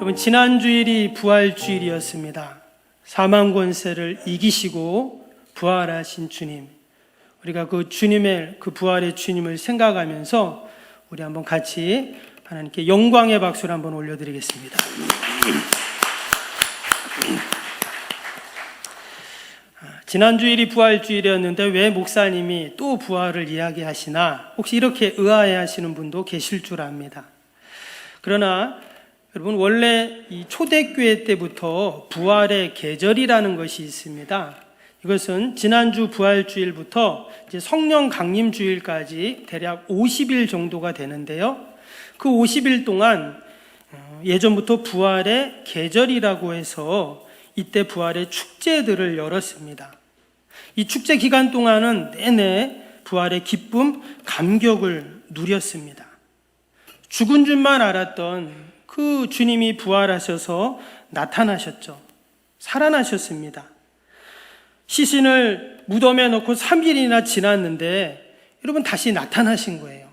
여러분, 지난 주일이 부활주일이었습니다. 사망 권세를 이기시고 부활하신 주님, 우리가 그 주님의, 그 부활의 주님을 생각하면서 우리 한번 같이 하나님께 영광의 박수를 한번 올려드리겠습니다. 지난 주일이 부활주일이었는데 왜 목사님이 또 부활을 이야기하시나, 혹시 이렇게 의아해 하시는 분도 계실 줄 압니다. 그러나 여러분, 원래 이 초대교회 때부터 부활의 계절이라는 것이 있습니다. 이것은 지난주 부활주일부터 이제 성령 강림주일까지 대략 50일 정도가 되는데요. 그 50일 동안 예전부터 부활의 계절이라고 해서 이때 부활의 축제들을 열었습니다. 이 축제 기간 동안은 내내 부활의 기쁨, 감격을 누렸습니다. 죽은 줄만 알았던 그 주님이 부활하셔서 나타나셨죠. 살아나셨습니다. 시신을 무덤에 넣고 3일이나 지났는데 여러분 다시 나타나신 거예요.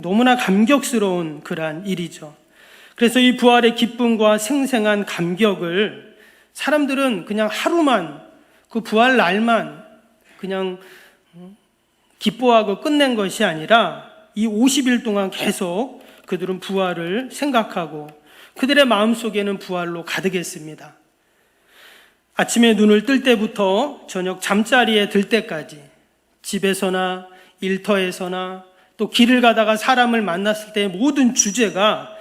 너무나 감격스러운 그러한 일이죠. 그래서 이 부활의 기쁨과 생생한 감격을 사람들은 그냥 하루만, 그 부활 날만 그냥 기뻐하고 끝낸 것이 아니라 이 50일 동안 계속 그들은 부활을 생각하고 그들의 마음속에는 부활로 가득했습니다. 아침에 눈을 뜰 때부터 저녁 잠자리에 들 때까지 집에서나 일터에서나 또 길을 가다가 사람을 만났을 때의 모든 주제가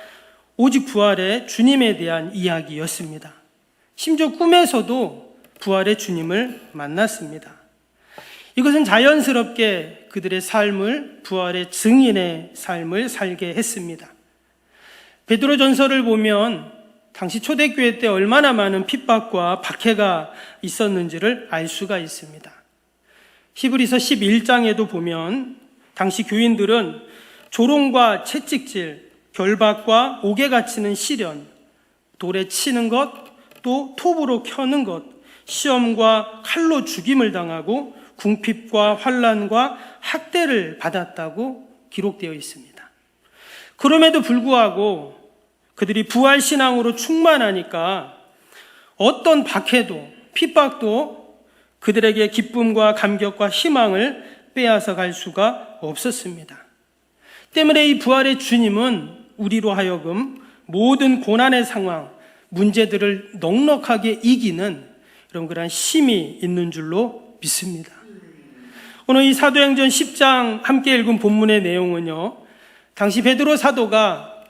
오직 부활의 주님에 대한 이야기였습니다. 심지어 꿈에서도 부활의 주님을 만났습니다. 이것은 자연스럽게 그들의 삶을, 부활의 증인의 삶을 살게 했습니다. 베드로전서를 보면 당시 초대교회 때 얼마나 많은 핍박과 박해가 있었는지를 알 수가 있습니다. 히브리서 11장에도 보면 당시 교인들은 조롱과 채찍질, 결박과 옥에 갇히는 시련, 돌에 치는 것, 또 톱으로 켜는 것, 시험과 칼로 죽임을 당하고 궁핍과 환난과 학대를 받았다고 기록되어 있습니다. 그럼에도 불구하고 그들이 부활신앙으로 충만하니까 어떤 박해도 핍박도 그들에게 기쁨과 감격과 희망을 빼앗아 갈 수가 없었습니다. 때문에 이 부활의 주님은 우리로 하여금 모든 고난의 상황, 문제들을 넉넉하게 이기는 그런 그런 힘이 있는 줄로 믿습니다. 오늘 이 사도행전 10장 함께 읽은 본문의 내용은요, 당시 베드로 사도가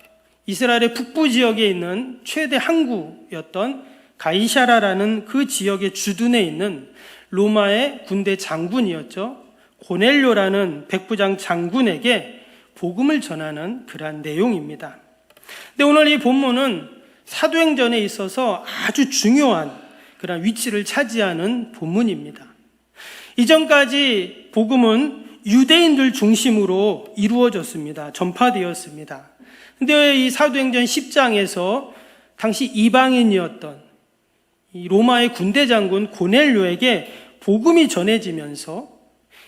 이스라엘의 북부 지역에 있는 최대 항구였던 가이사라라는 그 지역의 주둔에 있는 로마의 군대 장군이었죠. 고넬료라는 백부장 장군에게 복음을 전하는 그러한 내용입니다. 근데 오늘 이 본문은 사도행전에 있어서 아주 중요한 그런 위치를 차지하는 본문입니다. 이전까지 복음은 유대인들 중심으로 이루어졌습니다. 전파되었습니다. 근데 이 사도행전 10장에서 당시 이방인이었던 이 로마의 군대 장군 고넬료에게 복음이 전해지면서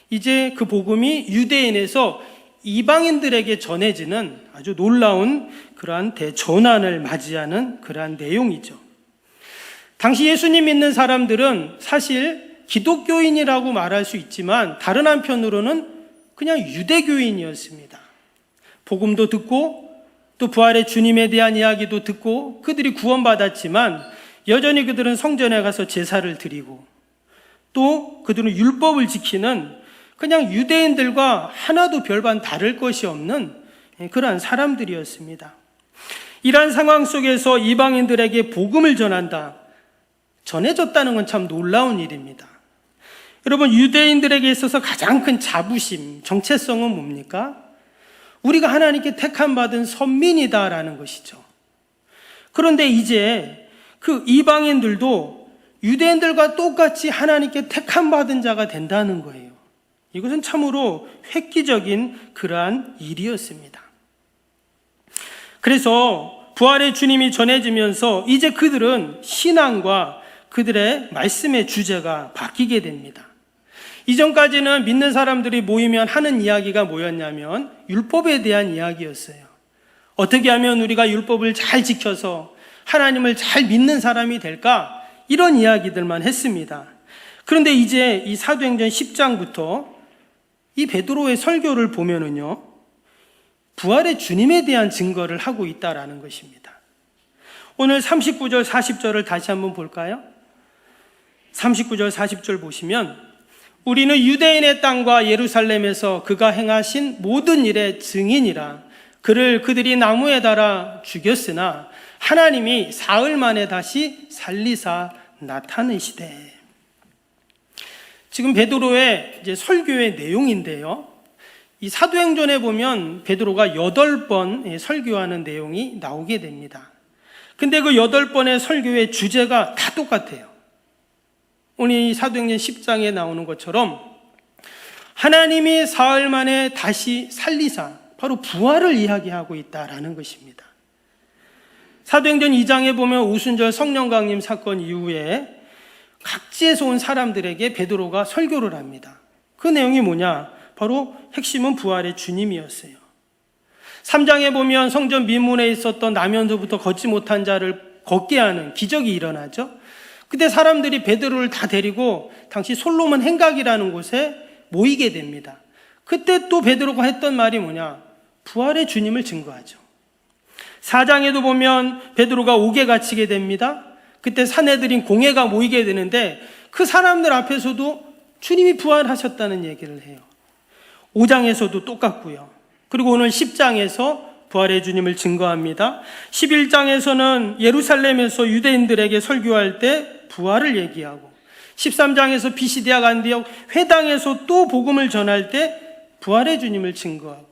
이제 그 복음이 유대인에서 이방인들에게 전해지는 아주 놀라운 그러한 대전환을 맞이하는 그러한 내용이죠. 당시 예수님 믿는 사람들은 사실 기독교인이라고 말할 수 있지만 다른 한편으로는 그냥 유대교인이었습니다. 복음도 듣고 또 부활의 주님에 대한 이야기도 듣고 그들이 구원받았지만 여전히 그들은 성전에 가서 제사를 드리고 또 그들은 율법을 지키는 그냥 유대인들과 하나도 별반 다를 것이 없는 그러한 사람들이었습니다. 이러한 상황 속에서 이방인들에게 복음을 전해졌다는 건 참 놀라운 일입니다. 여러분, 유대인들에게 있어서 가장 큰 자부심, 정체성은 뭡니까? 우리가 하나님께 택함 받은 선민이다라는 것이죠. 그런데 이제 그 이방인들도 유대인들과 똑같이 하나님께 택함 받은 자가 된다는 거예요. 이것은 참으로 획기적인 그러한 일이었습니다. 그래서 부활의 주님이 전해지면서 이제 그들은 신앙과 그들의 말씀의 주제가 바뀌게 됩니다. 이전까지는 믿는 사람들이 모이면 하는 이야기가 뭐였냐면 율법에 대한 이야기였어요. 어떻게 하면 우리가 율법을 잘 지켜서 하나님을 잘 믿는 사람이 될까? 이런 이야기들만 했습니다. 그런데 이제 이 사도행전 10장부터 이 베드로의 설교를 보면은요, 부활의 주님에 대한 증거를 하고 있다라는 것입니다. 오늘 39절, 40절을 다시 한번 볼까요? 39절, 40절 보시면 우리는 유대인의 땅과 예루살렘에서 그가 행하신 모든 일의 증인이라. 그를 그들이 나무에 달아 죽였으나 하나님이 사흘 만에 다시 살리사 나타내시되. 지금 베드로의 이제 설교의 내용인데요, 이 사도행전에 보면 베드로가 8번 설교하는 내용이 나오게 됩니다. 근데 그 8번의 설교의 주제가 다 똑같아요. 오늘 이 사도행전 10장에 나오는 것처럼 하나님이 사흘 만에 다시 살리사, 바로 부활을 이야기하고 있다라는 것입니다. 사도행전 2장에 보면 오순절 성령 강림 사건 이후에 각지에서 온 사람들에게 베드로가 설교를 합니다. 그 내용이 뭐냐? 바로 핵심은 부활의 주님이었어요. 3장에 보면 성전 미문에 있었던 나면서부터 걷지 못한 자를 걷게 하는 기적이 일어나죠. 그때 사람들이 베드로를 다 데리고 당시 솔로몬 행각이라는 곳에 모이게 됩니다. 그때 또 베드로가 했던 말이 뭐냐? 부활의 주님을 증거하죠. 4장에도 보면 베드로가 옥에 갇히게 됩니다. 그때 사내들인 공회가 모이게 되는데 그 사람들 앞에서도 주님이 부활하셨다는 얘기를 해요. 5장에서도 똑같고요. 그리고 오늘 10장에서 부활의 주님을 증거합니다. 11장에서는 예루살렘에서 유대인들에게 설교할 때 부활을 얘기하고, 13장에서 비시디아 안디옥 회당에서 또 복음을 전할 때 부활의 주님을 증거하고,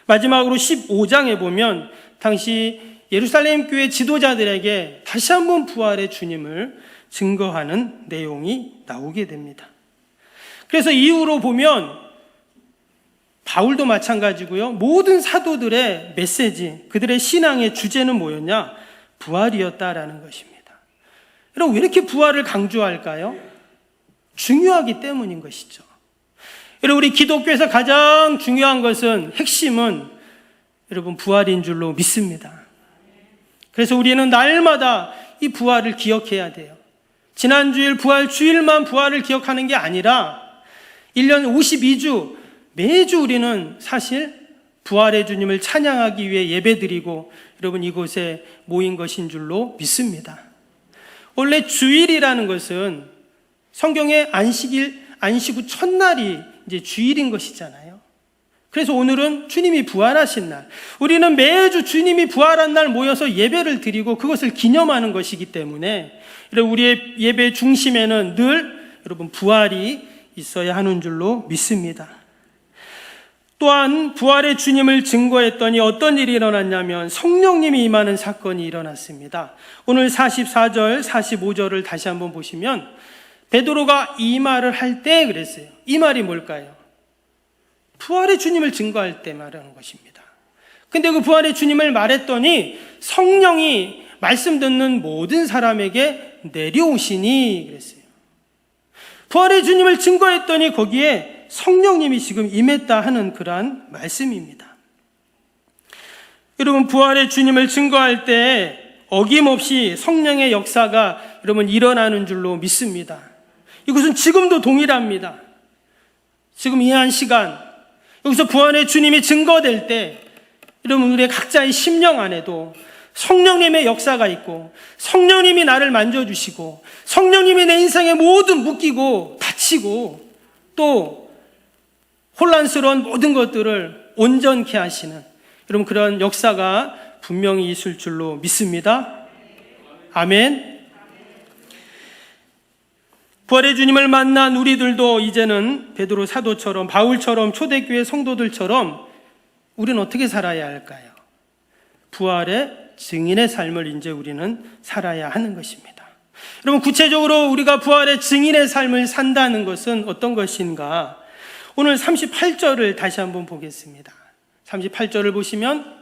마지막으로 15장에 보면 당시 예루살렘 교회 지도자들에게 다시 한번 부활의 주님을 증거하는 내용이 나오게 됩니다. 그래서 이후로 보면 바울도 마찬가지고요, 모든 사도들의 메시지, 그들의 신앙의 주제는 뭐였냐? 부활이었다라는 것입니다. 여러분, 왜 이렇게 부활을 강조할까요? 중요하기 때문인 것이죠. 여러분, 우리 기독교에서 가장 중요한 것은, 핵심은 여러분 부활인 줄로 믿습니다. 그래서 우리는 날마다 이 부활을 기억해야 돼요. 지난주일 부활 주일만 부활을 기억하는 게 아니라 1년 52주 매주 우리는 사실 부활의 주님을 찬양하기 위해 예배드리고 여러분 이곳에 모인 것인 줄로 믿습니다. 원래 주일이라는 것은 성경의 안식 후 첫날이 이제 주일인 것이잖아요. 그래서 오늘은 주님이 부활하신 날, 우리는 매주 주님이 부활한 날 모여서 예배를 드리고 그것을 기념하는 것이기 때문에 우리의 예배 중심에는 늘 여러분 부활이 있어야 하는 줄로 믿습니다. 또한 부활의 주님을 증거했더니 어떤 일이 일어났냐면 성령님이 임하는 사건이 일어났습니다. 오늘 44절, 45절을 다시 한번 보시면 베드로가 이 말을 할 때 그랬어요. 이 말이 뭘까요? 부활의 주님을 증거할 때 말하는 것입니다. 근데 그 부활의 주님을 말했더니 성령이 말씀 듣는 모든 사람에게 내려오시니 그랬어요. 부활의 주님을 증거했더니 거기에 성령님이 지금 임했다 하는 그러한 말씀입니다. 여러분, 부활의 주님을 증거할 때 어김없이 성령의 역사가 여러분 일어나는 줄로 믿습니다. 이것은 지금도 동일합니다. 지금 이 한 시간 여기서 부활의 주님이 증거될 때 여러분 우리의 각자의 심령 안에도 성령님의 역사가 있고 성령님이 나를 만져주시고 성령님이 내 인생에 모든 묶이고 다치고 또 혼란스러운 모든 것들을 온전케 하시는 여러분 그런 역사가 분명히 있을 줄로 믿습니다. 아멘. 부활의 주님을 만난 우리들도 이제는 베드로 사도처럼 바울처럼 초대교회 성도들처럼 우리는 어떻게 살아야 할까요? 부활의 증인의 삶을 이제 우리는 살아야 하는 것입니다. 여러분, 구체적으로 우리가 부활의 증인의 삶을 산다는 것은 어떤 것인가? 오늘 38절을 다시 한번 보겠습니다. 38절을 보시면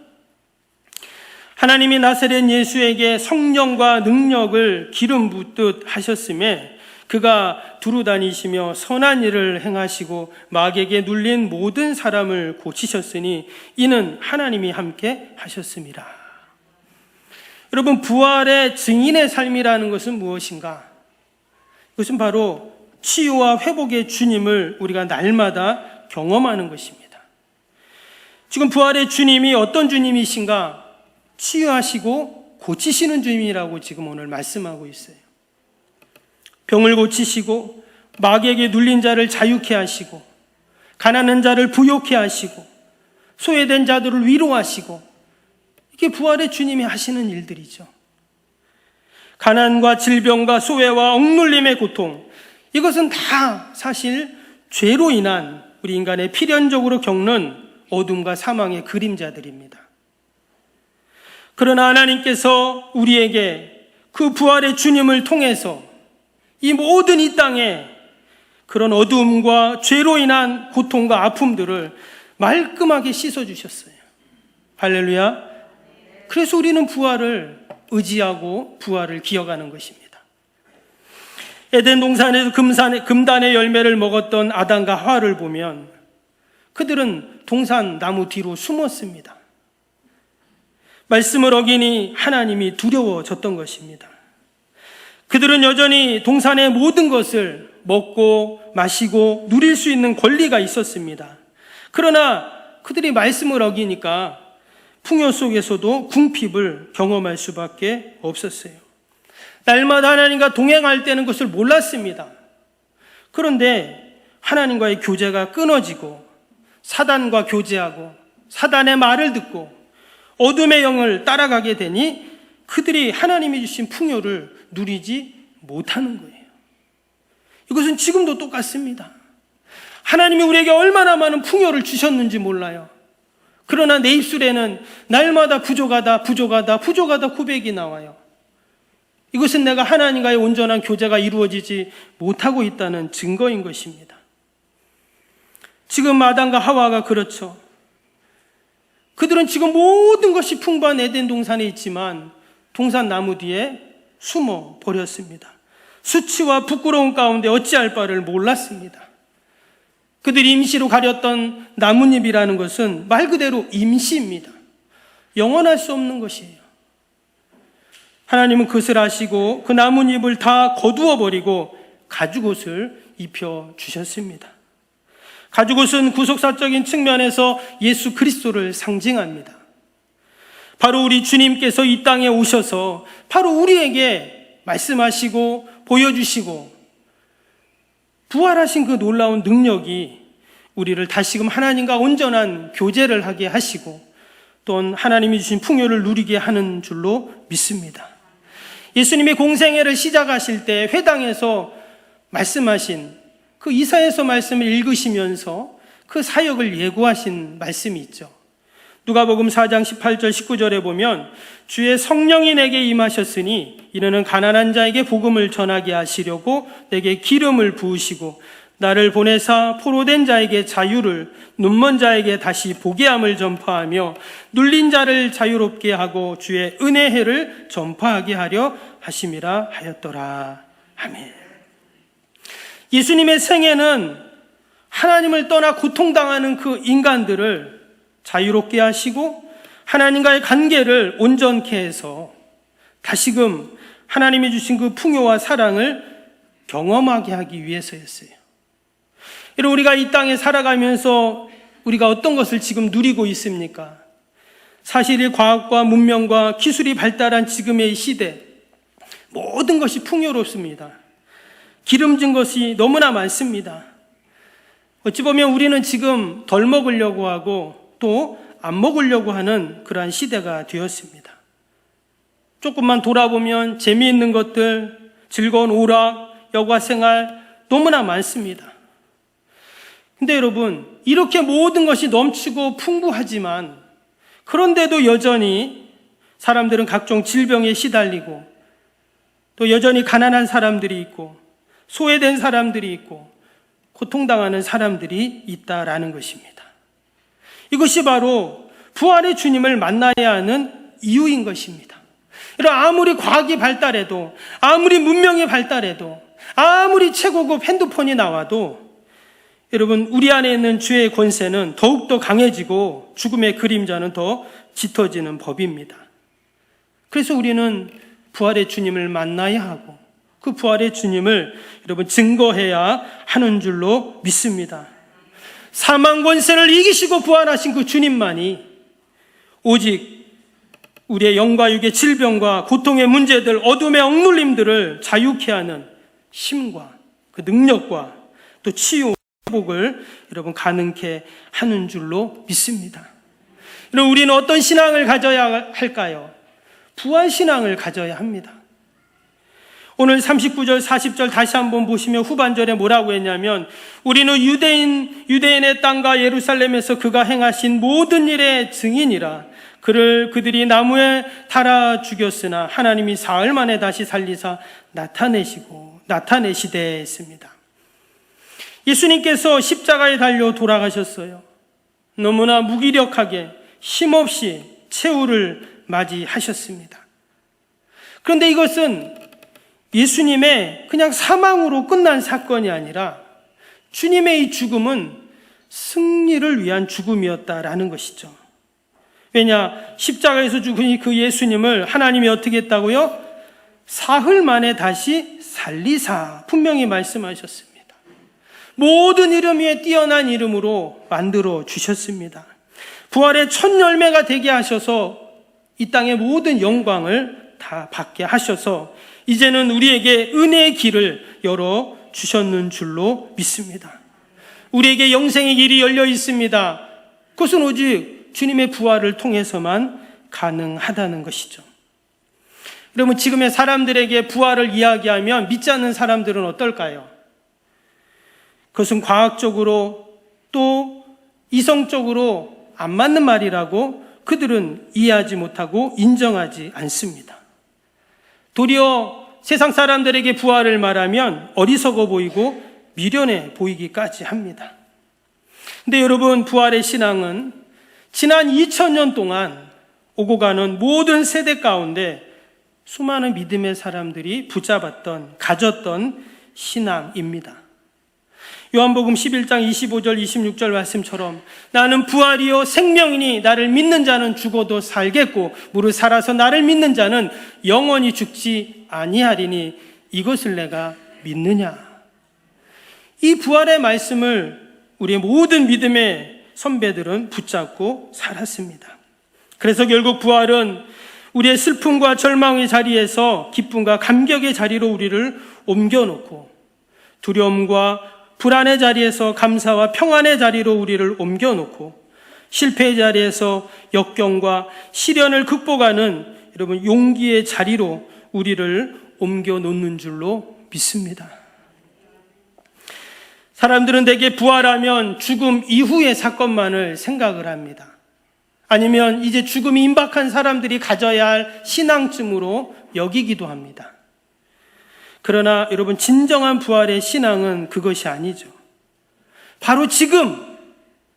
하나님이 나사렛 예수에게 성령과 능력을 기름 붓듯 하셨음에 그가 두루 다니시며 선한 일을 행하시고 마귀에게 눌린 모든 사람을 고치셨으니 이는 하나님이 함께 하셨습니다. 여러분, 부활의 증인의 삶이라는 것은 무엇인가? 그것은 바로 치유와 회복의 주님을 우리가 날마다 경험하는 것입니다. 지금 부활의 주님이 어떤 주님이신가? 치유하시고 고치시는 주님이라고 지금 오늘 말씀하고 있어요. 병을 고치시고 마귀에게 눌린 자를 자유케 하시고 가난한 자를 부욕케 하시고 소외된 자들을 위로하시고, 이게 부활의 주님이 하시는 일들이죠. 가난과 질병과 소외와 억눌림의 고통, 이것은 다 사실 죄로 인한 우리 인간의 필연적으로 겪는 어둠과 사망의 그림자들입니다. 그러나 하나님께서 우리에게 그 부활의 주님을 통해서 이 모든 이 땅에 그런 어두움과 죄로 인한 고통과 아픔들을 말끔하게 씻어주셨어요. 할렐루야. 그래서 우리는 부활을 의지하고 부활을 기억하는 것입니다. 에덴 동산에서 금단의 열매를 먹었던 아담과 하와를 보면 그들은 동산 나무 뒤로 숨었습니다. 말씀을 어기니 하나님이 두려워졌던 것입니다. 그들은 여전히 동산의 모든 것을 먹고 마시고 누릴 수 있는 권리가 있었습니다. 그러나 그들이 말씀을 어기니까 풍요 속에서도 궁핍을 경험할 수밖에 없었어요. 날마다 하나님과 동행할 때는 그것을 몰랐습니다. 그런데 하나님과의 교제가 끊어지고 사단과 교제하고 사단의 말을 듣고 어둠의 영을 따라가게 되니 그들이 하나님이 주신 풍요를 누리지 못하는 거예요. 이것은 지금도 똑같습니다. 하나님이 우리에게 얼마나 많은 풍요를 주셨는지 몰라요. 그러나 내 입술에는 날마다 부족하다 고백이 나와요. 이것은 내가 하나님과의 온전한 교제가 이루어지지 못하고 있다는 증거인 것입니다. 지금 아담과 하와가 그렇죠. 그들은 지금 모든 것이 풍부한 에덴 동산에 있지만 동산 나무 뒤에 숨어 버렸습니다. 수치와 부끄러움 가운데 어찌할 바를 몰랐습니다. 그들이 임시로 가렸던 나뭇잎이라는 것은 말 그대로 임시입니다. 영원할 수 없는 것이에요. 하나님은 그것을 아시고 그 나뭇잎을 다 거두어 버리고 가죽옷을 입혀주셨습니다. 가죽옷은 구속사적인 측면에서 예수 그리스도를 상징합니다. 바로 우리 주님께서 이 땅에 오셔서 바로 우리에게 말씀하시고 보여주시고 부활하신 그 놀라운 능력이 우리를 다시금 하나님과 온전한 교제를 하게 하시고 또한 하나님이 주신 풍요를 누리게 하는 줄로 믿습니다. 예수님이 공생애를 시작하실 때 회당에서 말씀하신 그 이사야서 말씀을 읽으시면서 그 사역을 예고하신 말씀이 있죠. 누가복음 4장 18절 19절에 보면 주의 성령이 내게 임하셨으니 이는 가난한 자에게 복음을 전하게 하시려고 내게 기름을 부으시고 나를 보내사 포로된 자에게 자유를, 눈먼 자에게 다시 보게 함을 전파하며 눌린 자를 자유롭게 하고 주의 은혜의 해를 전파하게 하려 하심이라 하였더라. 아멘. 예수님의 생애는 하나님을 떠나 고통당하는 그 인간들을 자유롭게 하시고 하나님과의 관계를 온전케 해서 다시금 하나님이 주신 그 풍요와 사랑을 경험하게 하기 위해서였어요. 여러분, 우리가 이 땅에 살아가면서 우리가 어떤 것을 지금 누리고 있습니까? 사실 이 과학과 문명과 기술이 발달한 지금의 시대, 모든 것이 풍요롭습니다. 기름진 것이 너무나 많습니다. 어찌 보면 우리는 지금 덜 먹으려고 하고 또 안 먹으려고 하는 그러한 시대가 되었습니다. 조금만 돌아보면 재미있는 것들, 즐거운 오락, 여가 생활 너무나 많습니다. 근데 여러분, 이렇게 모든 것이 넘치고 풍부하지만 그런데도 여전히 사람들은 각종 질병에 시달리고 또 여전히 가난한 사람들이 있고 소외된 사람들이 있고 고통당하는 사람들이 있다라는 것입니다. 이것이 바로 부활의 주님을 만나야 하는 이유인 것입니다. 아무리 과학이 발달해도 아무리 문명이 발달해도 아무리 최고급 핸드폰이 나와도 여러분, 우리 안에 있는 죄의 권세는 더욱더 강해지고 죽음의 그림자는 더 짙어지는 법입니다. 그래서 우리는 부활의 주님을 만나야 하고 그 부활의 주님을 여러분 증거해야 하는 줄로 믿습니다. 사망 권세를 이기시고 부활하신 그 주님만이 오직 우리의 영과 육의 질병과 고통의 문제들, 어둠의 억눌림들을 자유케 하는 힘과 그 능력과 또 치유, 회복을 여러분 가능케 하는 줄로 믿습니다. 여러분, 우리는 어떤 신앙을 가져야 할까요? 부활 신앙을 가져야 합니다. 오늘 39절, 40절 다시 한번 보시면 후반절에 뭐라고 했냐면 우리는 유대인의 땅과 예루살렘에서 그가 행하신 모든 일의 증인이라. 그들이 나무에 달아 죽였으나 하나님이 사흘 만에 다시 살리사 나타내시되 했습니다. 예수님께서 십자가에 달려 돌아가셨어요. 너무나 무기력하게 힘없이 최후를 맞이하셨습니다. 그런데 이것은 예수님의 그냥 사망으로 끝난 사건이 아니라 주님의 이 죽음은 승리를 위한 죽음이었다라는 것이죠. 왜냐? 십자가에서 죽은 그 예수님을 하나님이 어떻게 했다고요? 사흘 만에 다시 살리사 분명히 말씀하셨습니다. 모든 이름 위에 뛰어난 이름으로 만들어 주셨습니다. 부활의 첫 열매가 되게 하셔서 이 땅의 모든 영광을 다 받게 하셔서 이제는 우리에게 은혜의 길을 열어 주셨는 줄로 믿습니다. 우리에게 영생의 길이 열려 있습니다. 그것은 오직 주님의 부활을 통해서만 가능하다는 것이죠. 여러분, 지금의 사람들에게 부활을 이야기하면 믿지 않는 사람들은 어떨까요? 그것은 과학적으로 또 이성적으로 안 맞는 말이라고 그들은 이해하지 못하고 인정하지 않습니다. 도리어 세상 사람들에게 부활을 말하면 어리석어 보이고 미련해 보이기까지 합니다. 근데 여러분, 부활의 신앙은 지난 2000년 동안 오고 가는 모든 세대 가운데 수많은 믿음의 사람들이 붙잡았던, 가졌던 신앙입니다. 요한복음 11장 25절 26절 말씀처럼 나는 부활이요 생명이니 나를 믿는 자는 죽어도 살겠고 무릇 살아서 나를 믿는 자는 영원히 죽지 아니하리니 이것을 내가 믿느냐. 이 부활의 말씀을 우리의 모든 믿음의 선배들은 붙잡고 살았습니다. 그래서 결국 부활은 우리의 슬픔과 절망의 자리에서 기쁨과 감격의 자리로 우리를 옮겨놓고 두려움과 불안의 자리에서 감사와 평안의 자리로 우리를 옮겨놓고 실패의 자리에서 역경과 시련을 극복하는 여러분 용기의 자리로 우리를 옮겨놓는 줄로 믿습니다. 사람들은 대개 부활하면 죽음 이후의 사건만을 생각을 합니다. 아니면 이제 죽음이 임박한 사람들이 가져야 할 신앙쯤으로 여기기도 합니다. 그러나 여러분, 진정한 부활의 신앙은 그것이 아니죠. 바로 지금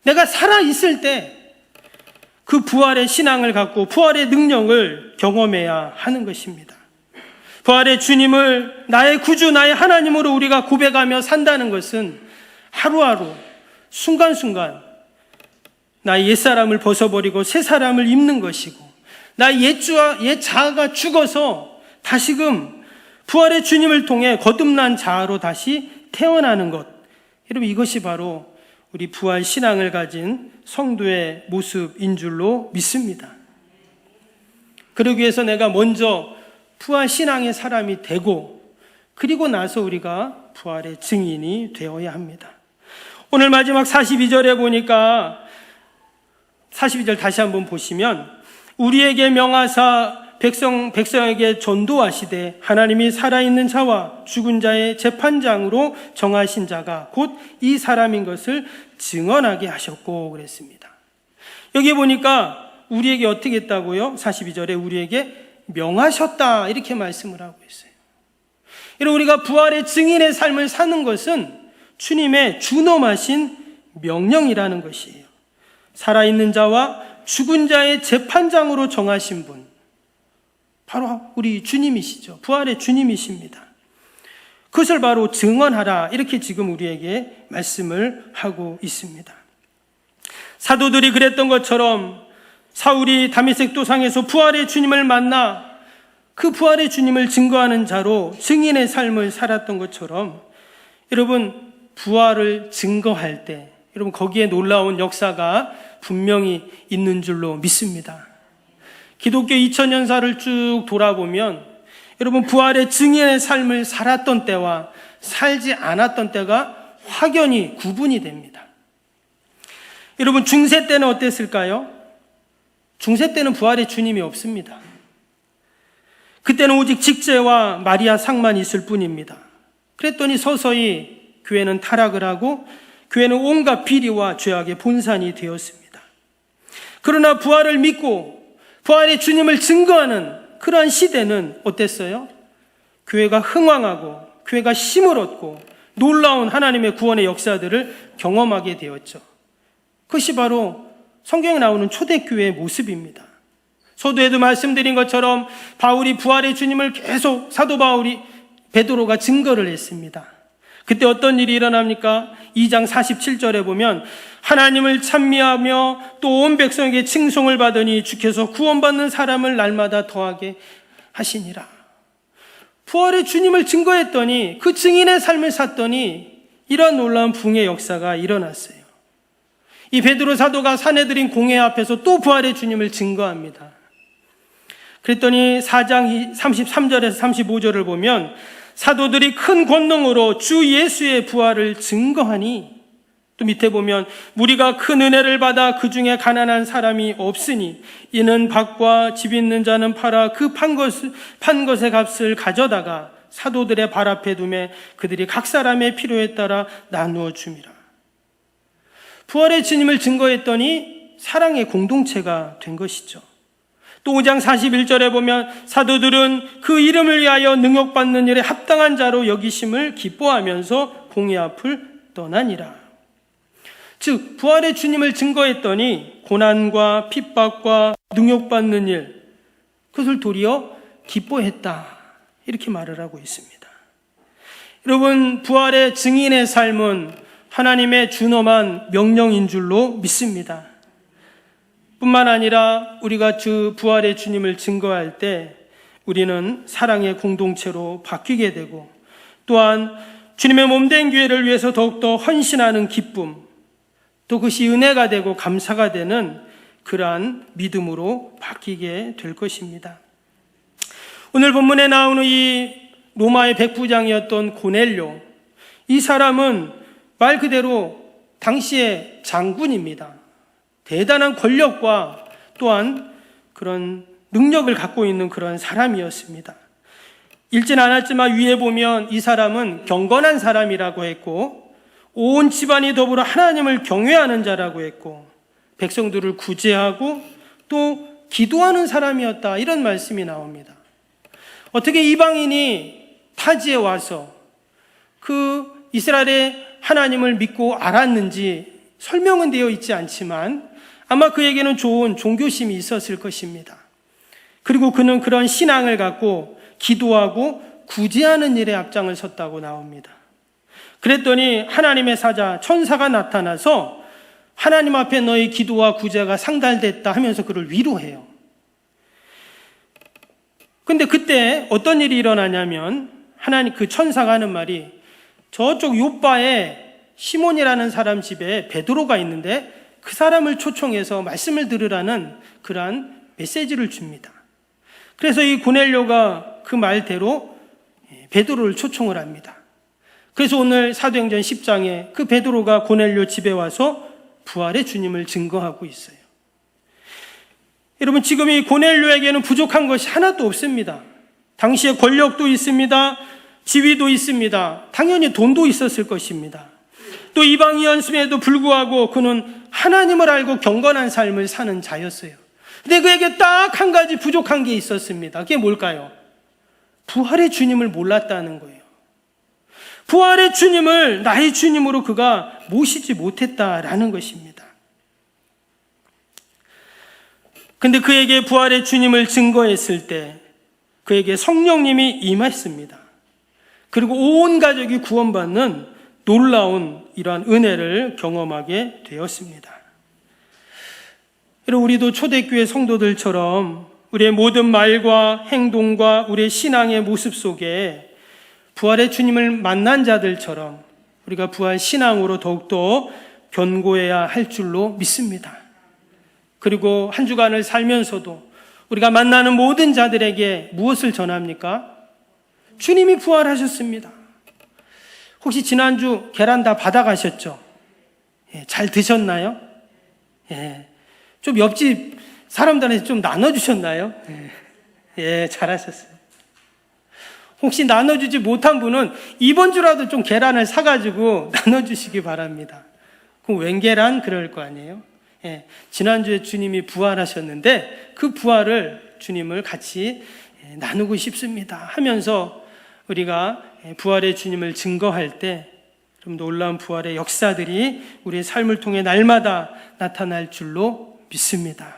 내가 살아있을 때 그 부활의 신앙을 갖고 부활의 능력을 경험해야 하는 것입니다. 부활의 주님을 나의 구주, 나의 하나님으로 우리가 고백하며 산다는 것은 하루하루, 순간순간 나의 옛사람을 벗어버리고 새 사람을 입는 것이고 나의 옛 자아가 죽어서 다시금 부활의 주님을 통해 거듭난 자아로 다시 태어나는 것. 여러분, 이것이 바로 우리 부활 신앙을 가진 성도의 모습인 줄로 믿습니다. 그러기 위해서 내가 먼저 부활 신앙의 사람이 되고 그리고 나서 우리가 부활의 증인이 되어야 합니다. 오늘 마지막 42절에 보니까 42절 다시 한번 보시면 우리에게 명하사 백성에게 전도하시되 하나님이 살아있는 자와 죽은 자의 재판장으로 정하신 자가 곧 이 사람인 것을 증언하게 하셨고 그랬습니다. 여기 보니까 우리에게 어떻게 했다고요? 42절에 우리에게 명하셨다 이렇게 말씀을 하고 있어요. 여러분, 우리가 부활의 증인의 삶을 사는 것은 주님의 준엄하신 명령이라는 것이에요. 살아있는 자와 죽은 자의 재판장으로 정하신 분, 바로 우리 주님이시죠. 부활의 주님이십니다. 그것을 바로 증언하라, 이렇게 지금 우리에게 말씀을 하고 있습니다. 사도들이 그랬던 것처럼 사울이 다메섹 도상에서 부활의 주님을 만나 그 부활의 주님을 증거하는 자로 증인의 삶을 살았던 것처럼, 여러분 부활을 증거할 때 여러분 거기에 놀라운 역사가 분명히 있는 줄로 믿습니다. 기독교 2000년사를 쭉 돌아보면 여러분 부활의 증인의 삶을 살았던 때와 살지 않았던 때가 확연히 구분이 됩니다. 여러분 중세 때는 어땠을까요? 중세 때는 부활의 주님이 없습니다. 그때는 오직 직제와 마리아 상만 있을 뿐입니다. 그랬더니 서서히 교회는 타락을 하고 교회는 온갖 비리와 죄악의 본산이 되었습니다. 그러나 부활을 믿고 부활의 주님을 증거하는 그러한 시대는 어땠어요? 교회가 흥왕하고 교회가 힘을 얻고 놀라운 하나님의 구원의 역사들을 경험하게 되었죠. 그것이 바로 성경에 나오는 초대교회의 모습입니다. 서두에도 말씀드린 것처럼 바울이 부활의 주님을 계속 사도 바울이 베드로가 증거를 했습니다. 그때 어떤 일이 일어납니까? 2장 47절에 보면 하나님을 찬미하며 또 온 백성에게 칭송을 받으니 주께서 구원받는 사람을 날마다 더하게 하시니라. 부활의 주님을 증거했더니 그 증인의 삶을 샀더니 이러한 놀라운 부흥의 역사가 일어났어요. 이 베드로 사도가 사내들인 공회 앞에서 또 부활의 주님을 증거합니다. 그랬더니 4장 33절에서 35절을 보면 사도들이 큰 권능으로 주 예수의 부활을 증거하니, 또 밑에 보면 무리가 큰 은혜를 받아 그 중에 가난한 사람이 없으니 이는 밭과 집 있는 자는 팔아 그 판 것의 값을 가져다가 사도들의 발 앞에 두매 그들이 각 사람의 필요에 따라 나누어 줌이라. 부활의 주님을 증거했더니 사랑의 공동체가 된 것이죠. 또 5장 41절에 보면 사도들은 그 이름을 위하여 능욕받는 일에 합당한 자로 여기심을 기뻐하면서 공의 앞을 떠나니라. 즉 부활의 주님을 증거했더니 고난과 핍박과 능욕받는 일, 그것을 도리어 기뻐했다, 이렇게 말을 하고 있습니다. 여러분 부활의 증인의 삶은 하나님의 준엄한 명령인 줄로 믿습니다. 뿐만 아니라 우리가 주 부활의 주님을 증거할 때 우리는 사랑의 공동체로 바뀌게 되고, 또한 주님의 몸된 교회를 위해서 더욱더 헌신하는 기쁨, 또 그것이 은혜가 되고 감사가 되는 그러한 믿음으로 바뀌게 될 것입니다. 오늘 본문에 나오는 이 로마의 백부장이었던 고넬료, 이 사람은 말 그대로 당시의 장군입니다. 대단한 권력과 또한 그런 능력을 갖고 있는 그런 사람이었습니다. 읽진 않았지만 위에 보면 이 사람은 경건한 사람이라고 했고 온 집안이 더불어 하나님을 경외하는 자라고 했고 백성들을 구제하고 또 기도하는 사람이었다, 이런 말씀이 나옵니다. 어떻게 이방인이 타지에 와서 그 이스라엘의 하나님을 믿고 알았는지 설명은 되어 있지 않지만 아마 그에게는 좋은 종교심이 있었을 것입니다. 그리고 그는 그런 신앙을 갖고 기도하고 구제하는 일에 앞장을 섰다고 나옵니다. 그랬더니 하나님의 사자 천사가 나타나서 하나님 앞에 너의 기도와 구제가 상달됐다 하면서 그를 위로해요. 근데 그때 어떤 일이 일어나냐면 하나님 그 천사가 하는 말이 저쪽 요바에 시몬이라는 사람 집에 베드로가 있는데 그 사람을 초청해서 말씀을 들으라는 그러한 메시지를 줍니다. 그래서 이 고넬료가 그 말대로 베드로를 초청을 합니다. 그래서 오늘 사도행전 10장에 그 베드로가 고넬료 집에 와서 부활의 주님을 증거하고 있어요. 여러분 지금 이 고넬료에게는 부족한 것이 하나도 없습니다. 당시에 권력도 있습니다. 지위도 있습니다. 당연히 돈도 있었을 것입니다. 또 이방인이었음에도 불구하고 그는 하나님을 알고 경건한 삶을 사는 자였어요. 근데 그에게 딱 한 가지 부족한 게 있었습니다. 그게 뭘까요? 부활의 주님을 몰랐다는 거예요. 부활의 주님을 나의 주님으로 그가 모시지 못했다라는 것입니다. 근데 그에게 부활의 주님을 증거했을 때 그에게 성령님이 임했습니다. 그리고 온 가족이 구원받는 놀라운 이러한 은혜를 경험하게 되었습니다. 여러분, 우리도 초대교회 성도들처럼 우리의 모든 말과 행동과 우리의 신앙의 모습 속에 부활의 주님을 만난 자들처럼 우리가 부활 신앙으로 더욱더 견고해야 할 줄로 믿습니다. 그리고 한 주간을 살면서도 우리가 만나는 모든 자들에게 무엇을 전합니까? 주님이 부활하셨습니다. 혹시 지난주 계란 다 받아가셨죠? 잘 드셨나요? 좀 옆집 사람들한테 좀 나눠주셨나요? 잘하셨어요. 혹시 나눠주지 못한 분은 이번 주라도 좀 계란을 사가지고 나눠주시기 바랍니다. 그럼 웬 계란? 그럴 거 아니에요? 지난주에 주님이 부활하셨는데 그 부활을 주님을 같이 나누고 싶습니다 하면서 우리가 부활의 주님을 증거할 때 좀 놀라운 부활의 역사들이 우리의 삶을 통해 날마다 나타날 줄로 믿습니다.